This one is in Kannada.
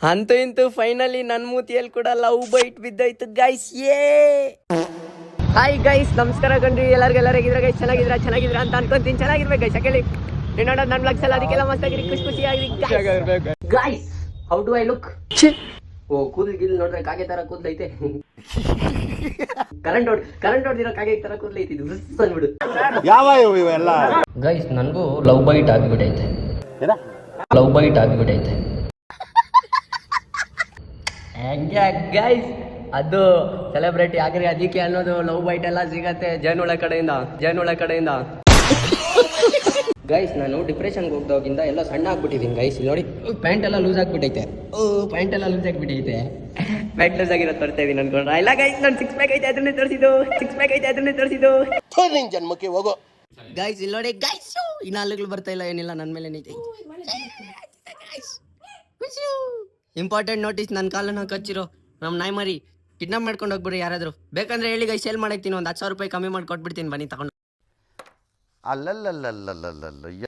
ಅಂತೂ ಇಂತೂ ಫೈನಲಿ ನನ್ನ ಮೂತಿಯಲ್ಲಿ ಕೂಡ ಲವ್ ಬೈಟ್ ಬಿದ್ದೋಯ್ತು ಗೈಸ್. ಹಾಯ್ ಗೈಸ್, ನಮಸ್ಕಾರ ಕಣ್ರಿ. ಎಲ್ಲರಿಗಿದ್ರೆ ಗೈಸ್ ಚೆನ್ನಾಗಿದ್ರ ಅಂತ ಅನ್ಕೊಂತೀನಿ. ಚೆನ್ನಾಗಿರ್ಬೇಕು ಗೈಸ್. ಯಾಕೆ ನೀನು ನೋಡೋದು ನನ್ನ ಲಕ್ಷ ಅದಕ್ಕೆಲ್ಲ ಮಸ್ತಾಗಿರಿ, ಖುಷಿಯಾಗಿ guys. How do I look? ಓ, ಕೂದಲು ನೋಡ್ರೆ ಕಾಗೆ ತರ ಕೂದಲೈತೆ. ಕರೆಂಟ್ ಹೊಡೆದಿರೋ ಕಾಗೆ ತರ ಕೂದಲೈತಿ. ಇದು ಅಂದ್ಬಿಡು ಯಾವ ಇವೆಲ್ಲ. ಗೈಸ್, ನನಗೂ ಲವ್ ಬೈಟ್ ಆಗಿಬಿಟ್ಟೈತೆ. ಗೈಸ್, ಅದು ಸೆಲೆಬ್ರಿಟಿ ಆಗ್ರಿ ಅದಕ್ಕೆ ಅನ್ನೋದು ಲವ್ ಬೈಟ್ ಎಲ್ಲ ಸಿಗತ್ತೆ ಜೇನುಳ ಕಡೆಯಿಂದ. ಗೈಸ್, ನಾನು ಡಿಪ್ರೆಷನ್ಗೆ ಹೋಗ್ದೋಗಿಂದ ಎಲ್ಲ ಸಣ್ಣ ಆಗ್ಬಿಟ್ಟಿದ್ದೀನಿ ಗೈಸ್. ಇಲ್ಲಿ ನೋಡಿ, ಪ್ಯಾಂಟ್ ಎಲ್ಲ ಲೂಸ್ ಆಗ್ಬಿಟ್ಟೈತೆ. ಪ್ಯಾಂಟ್ ಲೂಸ್ ಆಗಿರೋದು ತೋರಿಸ್ತಾ ಇದೀನಿ ಅನ್ಕೊಂಡ್ರೆ ಇಲ್ಲ ಗೈಸ್. ನಾನು ಸಿಕ್ಸ್ ಪ್ಯಾಕ್ ಐತೆ ಅದನ್ನೇ ತೋರಿಸಿದ್ದು. ನಿನ್ ಜನ್ಮಕ್ಕೆ ಹೋಗೋ ಗೈಸ್. ಇಲ್ಲಿ ನೋಡಿ ಗೈಸ್, ಇನ್ನು ಅಲ್ಲಿಗಳು ಬರ್ತಾ ಇಲ್ಲ, ಏನಿಲ್ಲ, ನನ್ನ ಮೇಲೆ ಐತೆ. ಇಂಪಾರ್ಟೆಂಟ್ ನೋಟಿಸ್, ನನ್ನ ಕಾಲನ್ನ ಕಚ್ಚಿರೋ ನಮ್ಮ ನಾಯಿ ಮರಿ ಕಿಡ್ನಾಪ್ ಮಾಡ್ಕೊಂಡು ಹೋಗ್ಬಿಡ್ರಿ ಯಾರಾದ್ರು. ಬೇಕಂದ್ರೆ ಹೇಳಿ ಗೈಸ್, ಸೇಲ್ ಮಾಡಾಕ್ತೀನಿ. ಒಂದು 10,000 ರೂಪಾಯಿ ಕಮ್ಮಿ ಮಾಡಿ ಕೊಟ್ಬಿಡ್ತೀನಿ, ಬನ್ನಿ ತಗೊಂಡು. ಅಲ್ಲಲ್ಲಲ್ಲಲ್ಲಲ್ಲಲ್ಲ